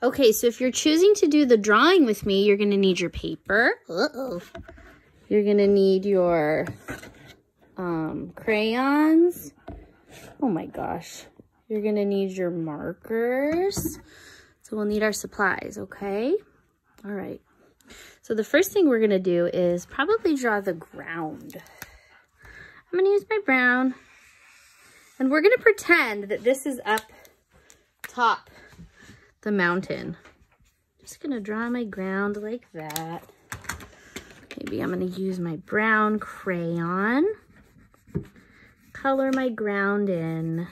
Okay, so if you're choosing to do the drawing with me, you're going to need your paper. You're going to need your crayons. Oh my gosh. You're going to need your markers. So we'll need our supplies, okay? All right. So the first thing we're going to do is probably draw the ground. I'm going to use my brown. And we're going to pretend that this is up top the mountain. Just going to draw my ground like that. Maybe I'm going to use my brown crayon. Color my ground in.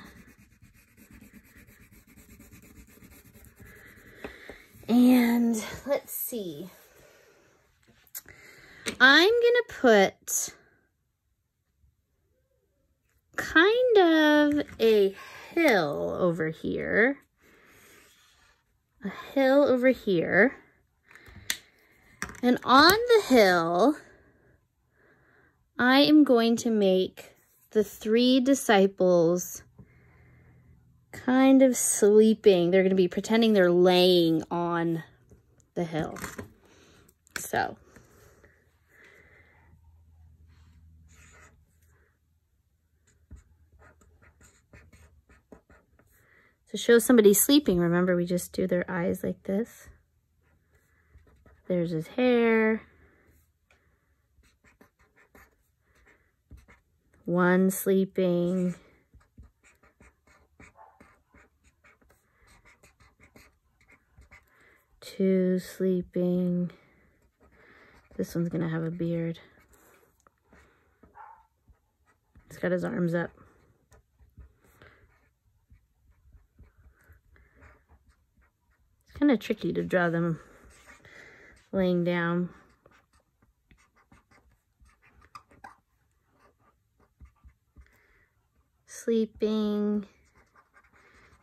And let's see. I'm gonna put kind of a hill over here. A hill over here. And on the hill, I am going to make the 3 disciples kind of sleeping. They're going to be pretending they're laying on the hill. So to show somebody sleeping, remember we just do their eyes like this. There's his hair. One sleeping. Two sleeping. This one's gonna have a beard. He's got his arms up. It's kind of tricky to draw them laying down. Sleeping.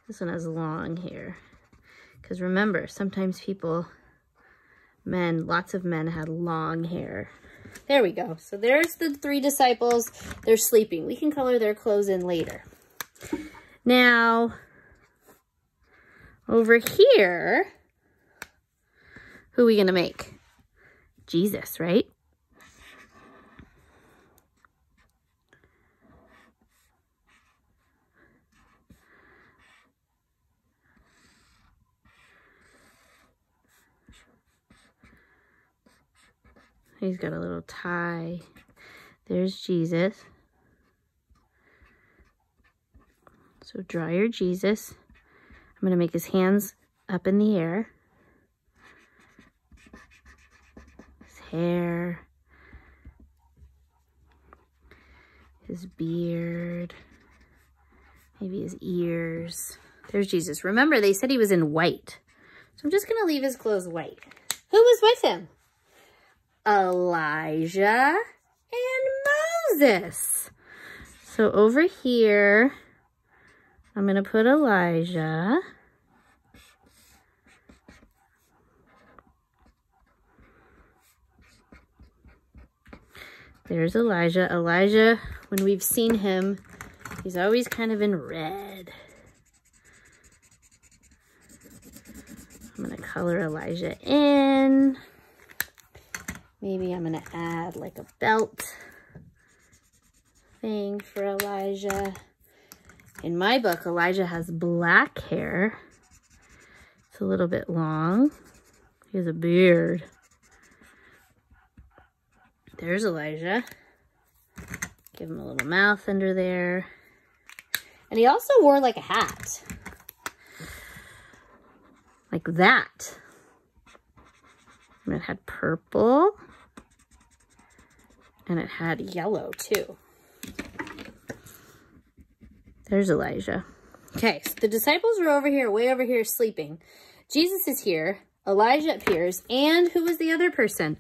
This one has long hair. Because remember, sometimes lots of men had long hair. There we go. So there's the 3 disciples. They're sleeping. We can color their clothes in later. Now, over here, who are we going to make? Jesus, right? He's got a little tie. There's Jesus. So draw your Jesus. I'm going to make his hands up in the air. His hair. His beard. Maybe his ears. There's Jesus. Remember, they said he was in white. So I'm just going to leave his clothes white. Who was with him? Elijah and Moses. So over here, I'm going to put Elijah. There's Elijah. Elijah, when we've seen him, he's always kind of in red. I'm going to color Elijah in. Maybe I'm going to add like a belt thing for Elijah. In my book, Elijah has black hair. It's a little bit long. He has a beard. There's Elijah. Give him a little mouth under there. And he also wore like a hat. Like that. And it had purple. And it had yellow too. There's Elijah. Okay, so the disciples are over here, way over here sleeping. Jesus is here. Elijah appears. And who was the other person?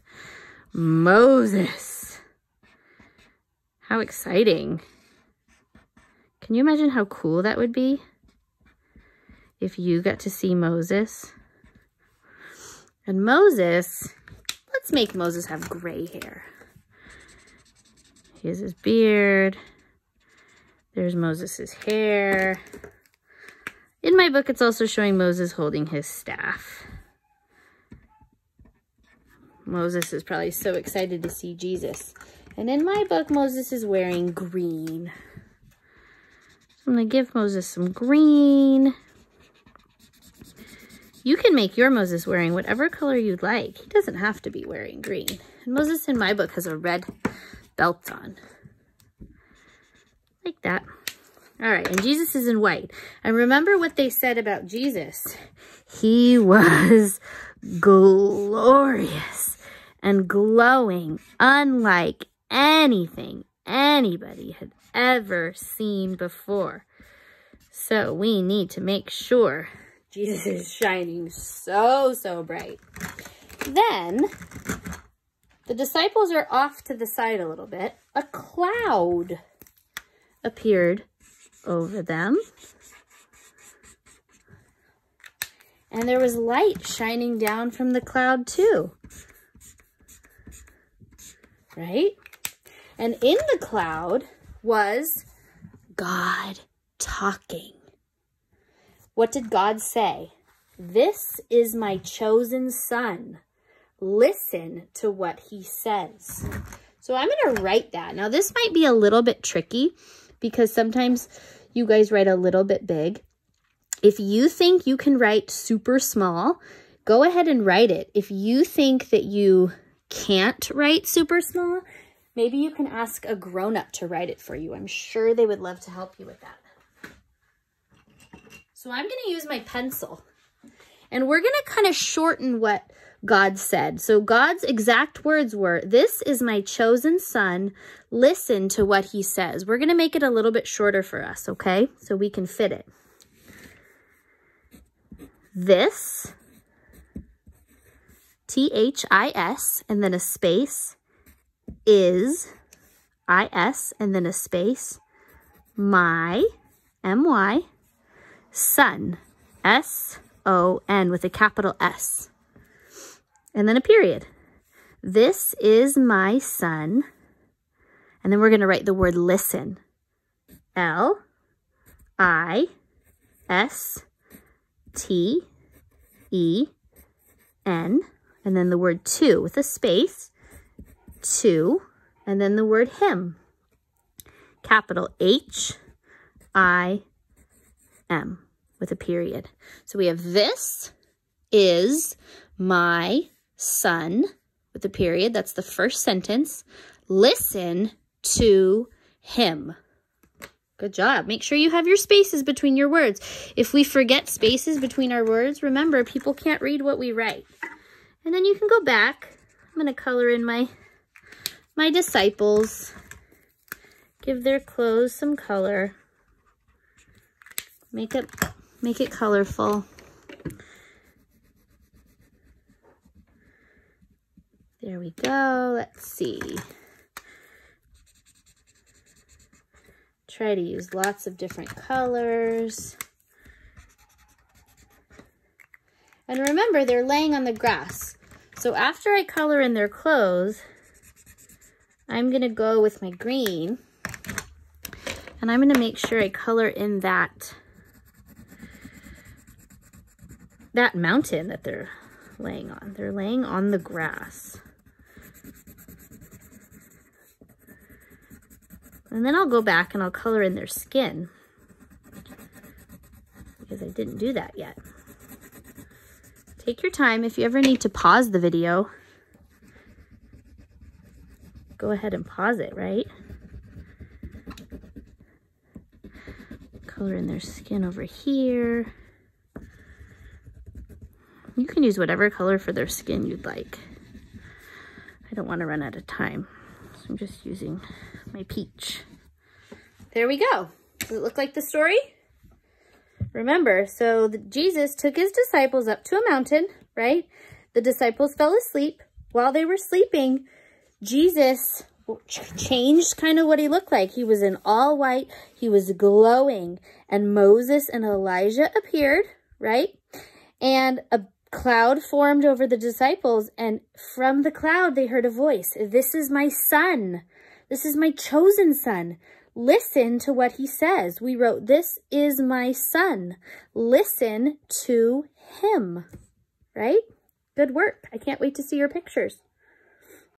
Moses. How exciting. Can you imagine how cool that would be if you got to see Moses? And Moses, let's make Moses have gray hair. Here's his beard. There's Moses's hair. In my book, it's also showing Moses holding his staff. Moses is probably so excited to see Jesus. And in my book, Moses is wearing green. So I'm going to give Moses some green. You can make your Moses wearing whatever color you'd like. He doesn't have to be wearing green. And Moses in my book has a red belt on. Like that. All right, and Jesus is in white. And remember what they said about Jesus. He was glorious and glowing, unlike anything anybody had ever seen before. So we need to make sure Jesus is shining so, so bright. Then the disciples are off to the side a little bit. A cloud appeared over them. And there was light shining down from the cloud too. Right? And in the cloud was God talking. What did God say? This is my chosen son. Listen to what he says. So I'm going to write that. Now this might be a little bit tricky because sometimes you guys write a little bit big. If you think you can write super small, go ahead and write it. If you think that you can't write super small, maybe you can ask a grown-up to write it for you. I'm sure they would love to help you with that. So I'm going to use my pencil. And we're going to kind of shorten what God said. So God's exact words were, this is my chosen son. Listen to what he says. We're going to make it a little bit shorter for us, okay? So we can fit it. This, T-H-I-S, and then a space, is, I-S, and then a space, my, M-Y, son, S-O-N, with a capital S. And then a period. This is my son. And then we're going to write the word listen. L-I-S-T-E-N. And then the word to with a space. To. And then the word him. Capital H-I-M with a period. So we have this is my son with a period. That's the first sentence. Listen to him. Good job. Make sure you have your spaces between your words. If we forget spaces between our words, remember, people can't read what we write. And then you can go back. I'm going to color in my disciples. Give their clothes some color. Make it colorful. There we go. Let's see. Try to use lots of different colors. And remember, they're laying on the grass. So after I color in their clothes, I'm going to go with my green. And I'm going to make sure I color in that mountain that they're laying on. They're laying on the grass. And then I'll go back and I'll color in their skin because I didn't do that yet. Take your time. If you ever need to pause the video, go ahead and pause it, right? Color in their skin over here. You can use whatever color for their skin you'd like. I don't want to run out of time, so I'm just using my peach. There we go. Does it look like the story? Remember, so Jesus took his disciples up to a mountain, right? The disciples fell asleep. While they were sleeping, Jesus changed kind of what he looked like. He was in all white. He was glowing. And Moses and Elijah appeared, right? And a cloud formed over the disciples. And from the cloud, they heard a voice. This is my son. This is my chosen son. Listen to what he says. We wrote, this is my son. Listen to him, right? Good work. I can't wait to see your pictures.